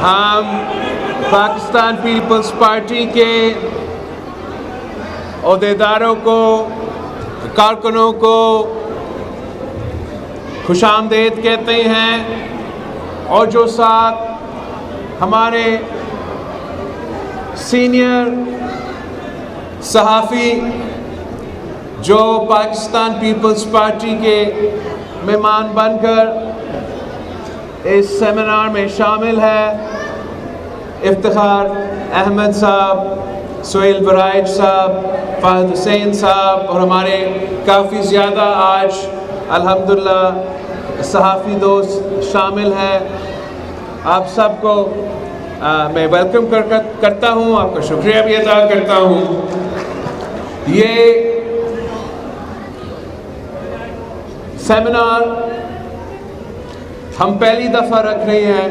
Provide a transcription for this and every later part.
ہم Pakistan Peoples party کے عہدیداروں کو، کارکنوں کو خوش آمدید کہتے ہیں، اور جو ساتھ ہمارے سینئر صحافی جو پاکستان پیپلز پارٹی کے مہمان بن کر اس سیمینار میں شامل ہے، افتخار احمد صاحب، سہیل برائج صاحب، فہد حسین صاحب، اور ہمارے کافی زیادہ آج الحمدللہ صحافی دوست شامل ہیں۔ آپ سب کو میں ویلکم کرتا ہوں، آپ کا شکریہ بھی ادا کرتا ہوں۔ یہ سیمینار ہم پہلی دفعہ رکھ رہے ہیں۔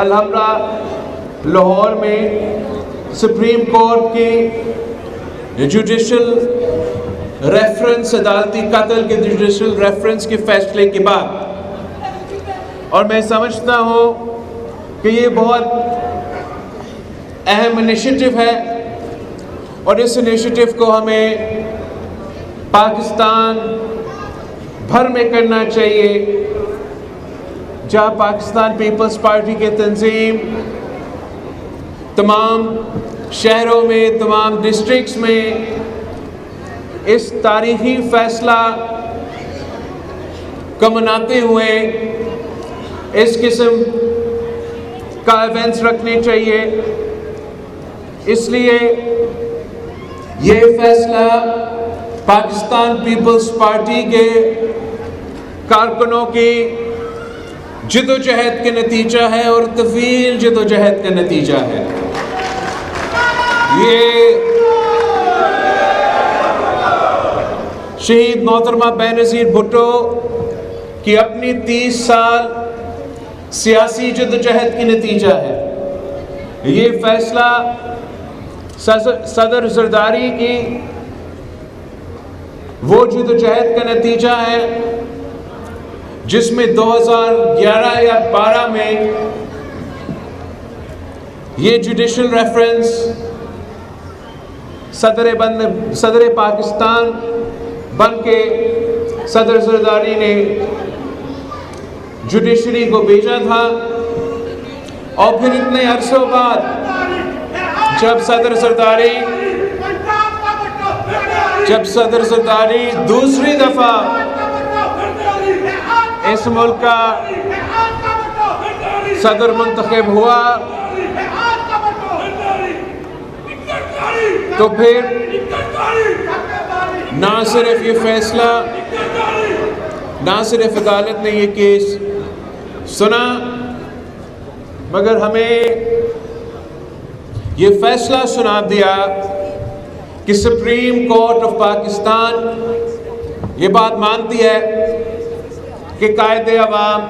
الحمدللہ لاہور میں سپریم کورٹ کی جوڈیشل ریفرنس، عدالتی قتل کے جوڈیشل ریفرنس کے فیصلے کے بعد، اور میں سمجھتا ہوں کہ یہ بہت اہم انیشیٹو ہے، اور اس انیشیٹو کو ہمیں پاکستان بھر میں کرنا چاہیے، جہاں پاکستان پیپلز پارٹی کے تنظیم تمام شہروں میں، تمام ڈسٹرکٹس میں اس تاریخی فیصلہ کو مناتے ہوئے اس قسم کا ایونٹس رکھنے چاہیے۔ اس لیے یہ فیصلہ پاکستان پیپلز پارٹی کے کارکنوں کی جدوجہد کا نتیجہ ہے، اور طویل جدوجہد کا نتیجہ ہے۔ یہ شہید محترمہ بے نظیر بھٹو کی اپنی 30 سال سیاسی جدوجہد کی نتیجہ ہے۔ یہ فیصلہ صدر زرداری کی وہ جدوجہد کا نتیجہ ہے جس میں 2011 یا 12 میں یہ جوڈیشل ریفرنس صدر پاکستان بن کے صدر زرداری نے جوڈیشری کو بھیجا تھا، اور پھر اتنے عرصوں بعد جب صدر زرداری دوسری دفعہ اس ملک کا صدر منتخب ہوا، تو پھر نہ صرف یہ فیصلہ، نہ صرف عدالت نے یہ کیس سنا، مگر ہمیں یہ فیصلہ سنا دیا کہ سپریم کورٹ آف پاکستان یہ بات مانتی ہے کہ قائد عوام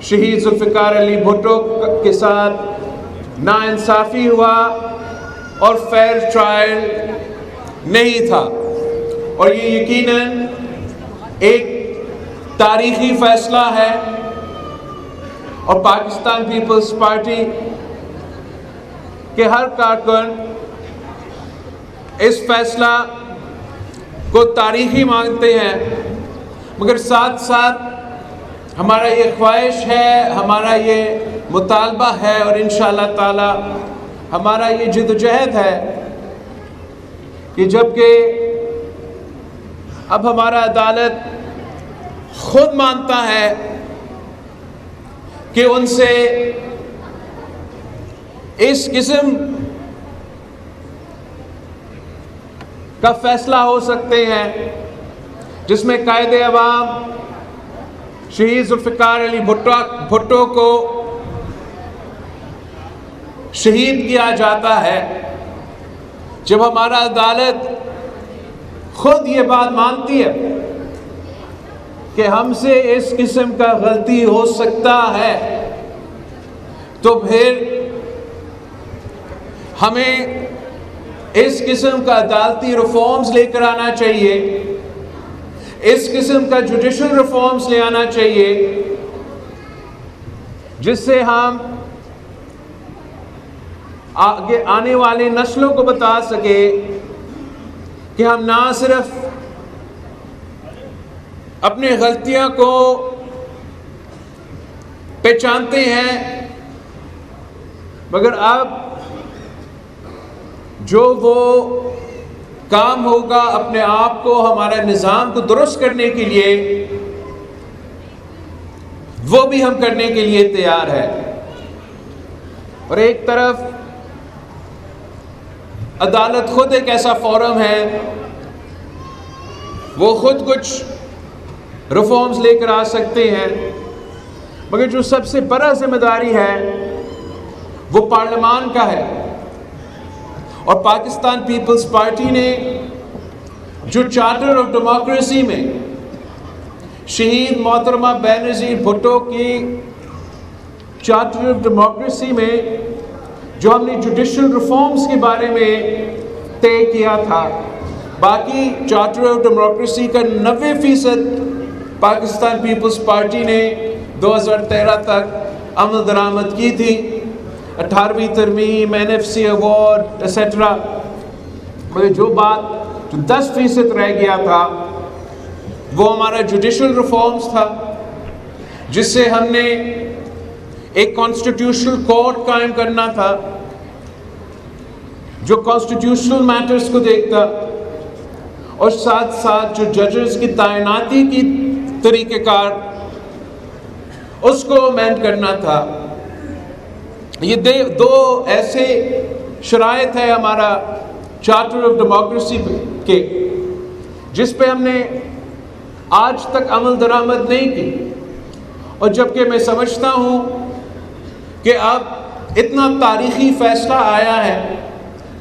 شہید ذوالفقار علی بھٹو کے ساتھ ناانصافی ہوا اور فیئر ٹرائل نہیں تھا، اور یہ یقیناً ایک تاریخی فیصلہ ہے، اور پاکستان پیپلز پارٹی کے ہر کارکن اس فیصلہ کو تاریخی مانتے ہیں، مگر ساتھ ساتھ ہمارا یہ خواہش ہے، ہمارا یہ مطالبہ ہے، اور انشاءاللہ تعالی ہمارا یہ جدوجہد ہے کہ جبکہ اب ہمارا عدالت خود مانتا ہے کہ ان سے اس قسم کا فیصلہ ہو سکتے ہیں جس میں قائد عوام شہید ذوالفقار علی بھٹو کو شہید کیا جاتا ہے، جب ہمارا عدالت خود یہ بات مانتی ہے کہ ہم سے اس قسم کا غلطی ہو سکتا ہے، تو پھر ہمیں اس قسم کا عدالتی ریفارمز لے کر آنا چاہیے، اس قسم کا جوڈیشل ریفارمز لے آنا چاہیے جس سے ہم آگے آنے والی نسلوں کو بتا سکے کہ ہم نہ صرف اپنی غلطیاں کو پہچانتے ہیں، مگر اب جو وہ کام ہوگا اپنے آپ کو، ہمارے نظام کو درست کرنے کے لیے، وہ بھی ہم کرنے کے لیے تیار ہے۔ اور ایک طرف عدالت خود ایک ایسا فورم ہے، وہ خود کچھ ریفارمز لے کر آ سکتے ہیں، مگر جو سب سے بڑا ذمہ داری ہے وہ پارلیمان کا ہے۔ اور پاکستان پیپلز پارٹی نے جو چارٹر آف ڈیموکریسی میں شہید محترمہ بینظیر بھٹو کی چارٹر آف ڈیموکریسی میں جو ہم نے جوڈیشل ریفارمز کے بارے میں طے کیا تھا، باقی چارٹر آف ڈیموکریسی کا 90% پاکستان پیپلز پارٹی نے 2013 تک عمل درآمد کی تھی، 18ویں ترمیم، NFC ایوارڈ ایسیٹرا، مگر جو 10% رہ گیا تھا وہ ہمارا جوڈیشل ریفارمز تھا، جس سے ہم نے ایک کانسٹیٹیوشنل کورٹ قائم کرنا تھا جو کانسٹیٹیوشنل میٹرز کو دیکھتا، اور ساتھ ساتھ جو ججز کی تعیناتی کی طریقہ کار اس کو امینڈ کرنا تھا۔ یہ دو ایسے شرائط ہے ہمارا چارٹر آف ڈیموکریسی کے، جس پہ ہم نے آج تک عمل درآمد نہیں کی، اور جبکہ میں سمجھتا ہوں کہ اب اتنا تاریخی فیصلہ آیا ہے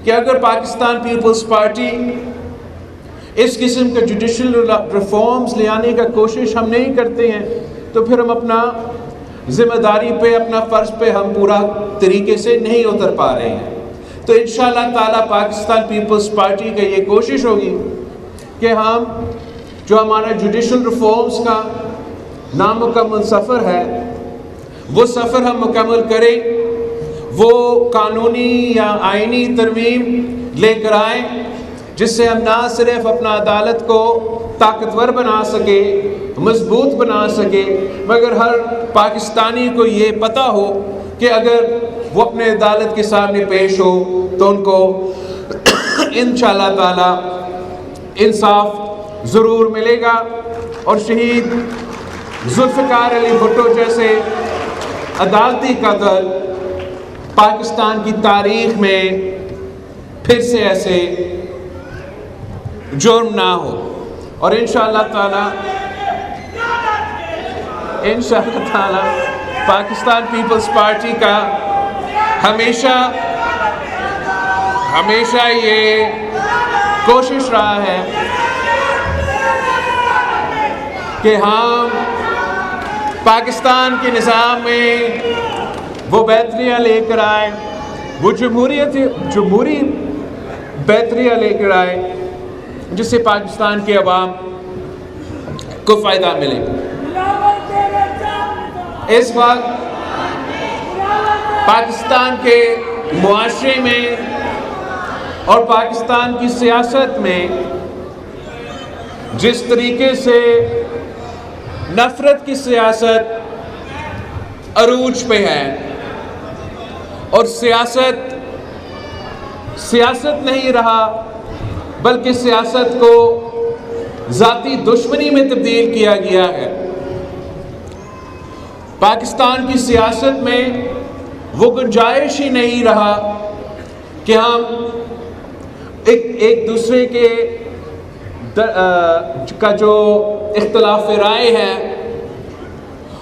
کہ اگر پاکستان پیپلز پارٹی اس قسم کے جوڈیشل ریفارمز لے آنے کا کوشش ہم نہیں کرتے ہیں تو پھر ہم اپنا ذمہ داری پہ، اپنا فرض پہ ہم پورا طریقے سے نہیں اتر پا رہے ہیں۔ تو انشاءاللہ تعالیٰ پاکستان پیپلز پارٹی کا یہ کوشش ہوگی کہ ہم جو ہمارا جوڈیشل ریفارمز کا نامکمل سفر ہے وہ سفر ہم مکمل کریں، وہ قانونی یا آئینی ترمیم لے کر آئیں جس سے ہم نہ صرف اپنا عدالت کو طاقتور بنا سکے، مضبوط بنا سکے، مگر ہر پاکستانی کو یہ پتہ ہو کہ اگر وہ اپنے عدالت کے سامنے پیش ہو تو ان کو انشاءاللہ تعالی انصاف ضرور ملے گا، اور شہید ذوالفقار علی بھٹو جیسے عدالتی قتل پاکستان کی تاریخ میں پھر سے ایسے جرم نہ ہو۔ اور انشاءاللہ تعالی پاکستان پیپلز پارٹی کا ہمیشہ یہ کوشش رہا ہے کہ ہم پاکستان کے نظام میں وہ بہتریاں لے کر آئیں، وہ جمہوری بہتریاں لے کر آئیں جس سے پاکستان کے عوام کو فائدہ ملے۔ اس وقت پاکستان کے معاشرے میں اور پاکستان کی سیاست میں جس طریقے سے نفرت کی سیاست عروج پہ ہے، اور سیاست نہیں رہا بلکہ سیاست کو ذاتی دشمنی میں تبدیل کیا گیا ہے۔ پاکستان کی سیاست میں وہ گنجائش ہی نہیں رہا کہ ہم ایک دوسرے کے کا جو اختلاف رائے ہے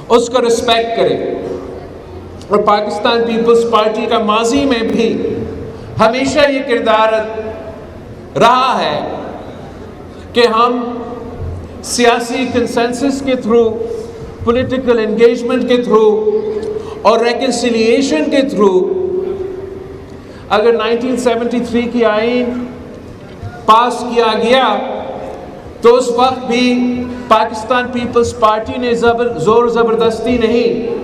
اس کو رسپیکٹ کریں، اور پاکستان پیپلز پارٹی کا ماضی میں بھی ہمیشہ یہ کردار رہا ہے کہ ہم سیاسی کنسنسس کے تھرو، پولیٹیکل انگیجمنٹ کے تھرو اور ریکنسیلیشن کے تھرو، اگر 1973 کی آئین پاس کیا گیا تو اس وقت بھی پاکستان پیپلز پارٹی نے زور زبردستی نہیں،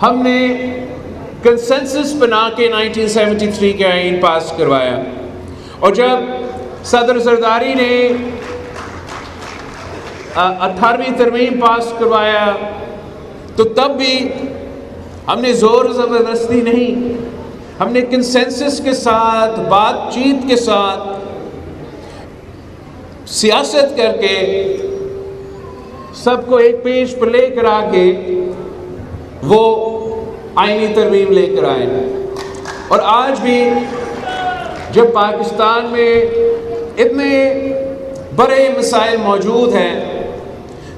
ہم نے کنسنسس بنا کے 1973 کے آئین پاس کروایا، اور جب صدر زرداری نے 18ویں ترمیم پاس کروایا تو تب بھی ہم نے زور زبردستی نہیں، ہم نے کنسنسس کے ساتھ، بات چیت کے ساتھ، سیاست کر کے سب کو ایک پیج پر لے کر آ کے وہ آئینی ترمیم لے کر آئے۔ اور آج بھی جب پاکستان میں اتنے بڑے مسائل موجود ہیں،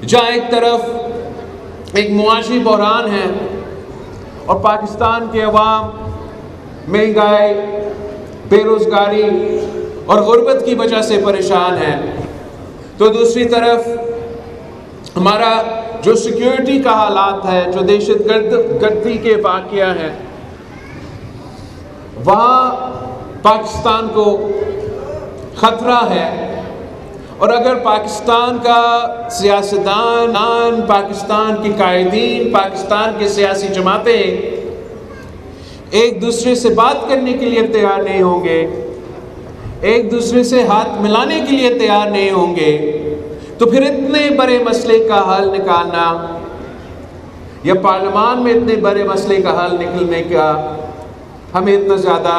جہاں ایک طرف ایک معاشی بحران ہے اور پاکستان کے عوام مہنگائی، بے روزگاری اور غربت کی وجہ سے پریشان ہیں، تو دوسری طرف ہمارا جو سیکیورٹی کا حالات ہے، جو دہشت گردی کے واقعہ ہیں، وہاں پاکستان کو خطرہ ہے۔ اور اگر پاکستان کا سیاستدان، پاکستان کے قائدین، پاکستان کے سیاسی جماعتیں ایک دوسرے سے بات کرنے کے لیے تیار نہیں ہوں گے، ایک دوسرے سے ہاتھ ملانے کے لیے تیار نہیں ہوں گے، تو پھر اتنے بڑے مسئلے کا حل نکالنا یا پارلیمان میں اتنے بڑے مسئلے کا حل نکلنے کا ہمیں اتنا زیادہ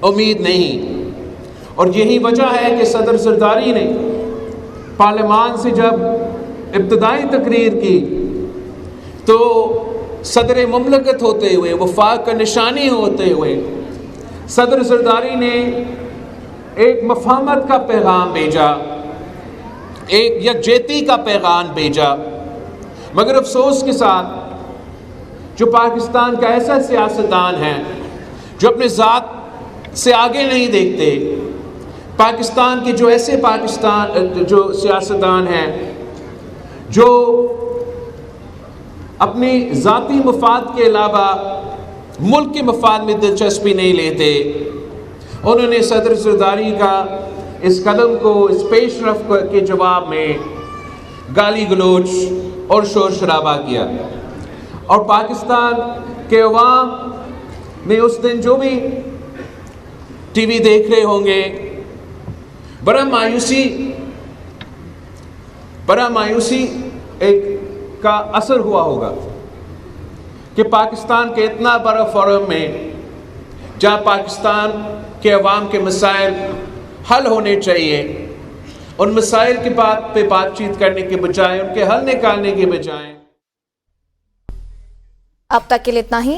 امید نہیں۔ اور یہی وجہ ہے کہ صدر زرداری نے پارلیمان سے جب ابتدائی تقریر کی تو صدر مملکت ہوتے ہوئے، وفاق کا نشانی ہوتے ہوئے، صدر زرداری نے ایک مفاہمت کا پیغام بھیجا، ایک یکجہتی کا پیغام بھیجا، مگر افسوس کے ساتھ جو پاکستان کا ایسا سیاستدان ہے جو اپنے ذات سے آگے نہیں دیکھتے، پاکستان کے جو ایسے جو سیاستدان ہیں جو اپنی ذاتی مفاد کے علاوہ ملک کے مفاد میں دلچسپی نہیں لیتے، انہوں نے صدر زرداری کا اس قدم کو، اس پیش رفت کے جواب میں گالی گلوچ اور شور شرابہ کیا۔ اور پاکستان کے عوام نے اس دن جو بھی ٹی وی دیکھ رہے ہوں گے، بڑا مایوسی ایک کا اثر ہوا ہوگا کہ پاکستان کے اتنا بڑا فورم میں، جہاں پاکستان کے عوام کے مسائل حل ہونے چاہیے، ان مسائل کی بات پہ بات چیت کرنے کے بجائے، ان کے حل نکالنے کے بجائے۔ اب تک کے لیے اتنا ہی۔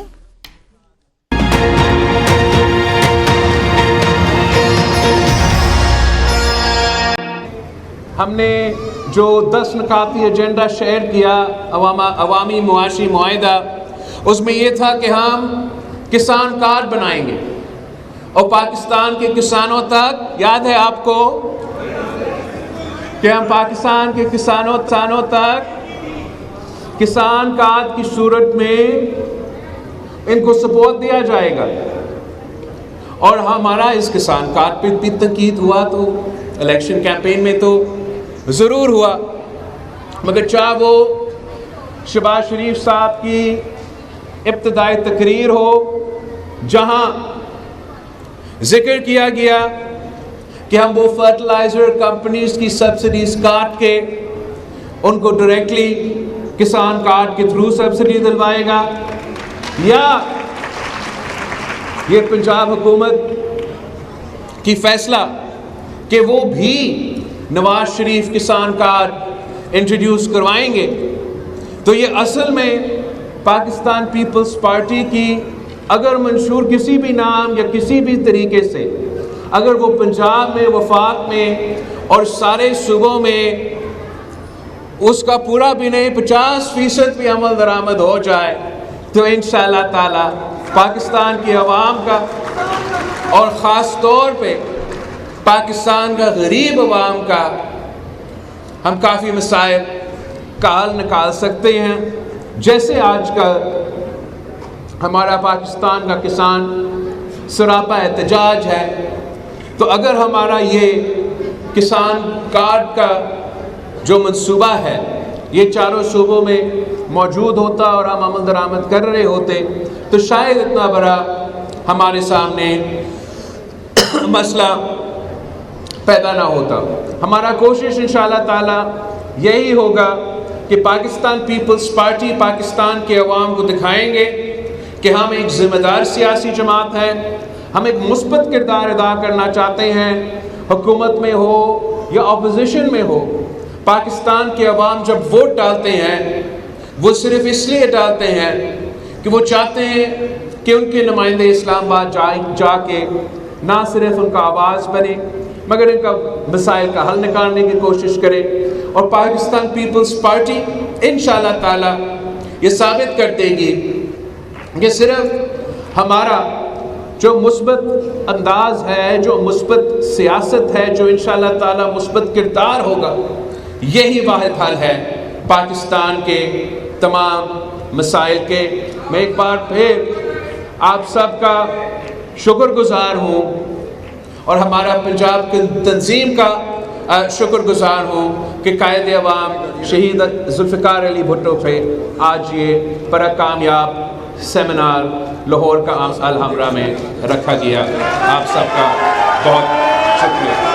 ہم نے جو 10 نکاتی ایجنڈا شیئر کیا، عوامی معاشی معاہدہ، اس میں یہ تھا کہ ہم کسان کارڈ بنائیں گے اور پاکستان کے کسانوں تک، یاد ہے آپ کو کہ ہم پاکستان کے کسانوں تک کسان کارڈ کی صورت میں ان کو سپورٹ دیا جائے گا۔ اور ہمارا اس کسان کارڈ پہ بھی تنقید ہوا تو الیکشن کیمپین میں تو ضرور ہوا، مگر چاہے وہ شہباز شریف صاحب کی ابتدائی تقریر ہو جہاں ذکر کیا گیا کہ ہم وہ فرٹیلائزر کمپنیز کی سبسڈیز کاٹ کے ان کو ڈائریکٹلی کسان کارڈ کے تھرو سبسڈی دلوائے گا، یا یہ پنجاب حکومت کی فیصلہ کہ وہ بھی نواز شریف کسان کارڈ انٹروڈیوس کروائیں گے، تو یہ اصل میں پاکستان پیپلز پارٹی کی اگر منشور کسی بھی نام یا کسی بھی طریقے سے اگر وہ پنجاب میں، وفاق میں اور سارے صوبوں میں اس کا پورا بھی نہیں 50% بھی عمل درآمد ہو جائے، تو انشاءاللہ تعالی پاکستان کی عوام کا اور خاص طور پہ پاکستان کا غریب عوام کا ہم کافی مسائل کا حل نکال سکتے ہیں۔ جیسے آج کا ہمارا پاکستان کا کسان سراپا احتجاج ہے، تو اگر ہمارا یہ کسان کارڈ کا جو منصوبہ ہے یہ چاروں صوبوں میں موجود ہوتا اور ہم عمل درآمد کر رہے ہوتے تو شاید اتنا بڑا ہمارے سامنے مسئلہ پیدا نہ ہوتا۔ ہمارا کوشش انشاءاللہ تعالی یہی ہوگا کہ پاکستان پیپلز پارٹی پاکستان کے عوام کو دکھائیں گے کہ ہم ایک ذمہ دار سیاسی جماعت ہے، ہم ایک مثبت کردار ادا کرنا چاہتے ہیں، حکومت میں ہو یا اپوزیشن میں ہو۔ پاکستان کے عوام جب ووٹ ڈالتے ہیں وہ صرف اس لیے ڈالتے ہیں کہ وہ چاہتے ہیں کہ ان کے نمائندے اسلام آباد جا کے نہ صرف ان کا آواز بنے مگر ان کا مسائل کا حل نکالنے کی کوشش کرے، اور پاکستان پیپلز پارٹی انشاءاللہ تعالی یہ ثابت کر دے گی کہ صرف ہمارا جو مثبت انداز ہے، جو مثبت سیاست ہے، جو انشاءاللہ تعالی مثبت کردار ہوگا، یہی واحد حل ہے پاکستان کے تمام مسائل کے۔ میں ایک بار پھر آپ سب کا شکر گزار ہوں اور ہمارا پنجاب کی تنظیم کا شکر گزار ہوں کہ قائد عوام شہید ذوالفقار علی بھٹو پہ آج یہ بڑا کامیاب سیمینار لاہور کا الحمرا میں رکھا گیا۔ آپ سب کا بہت شکریہ۔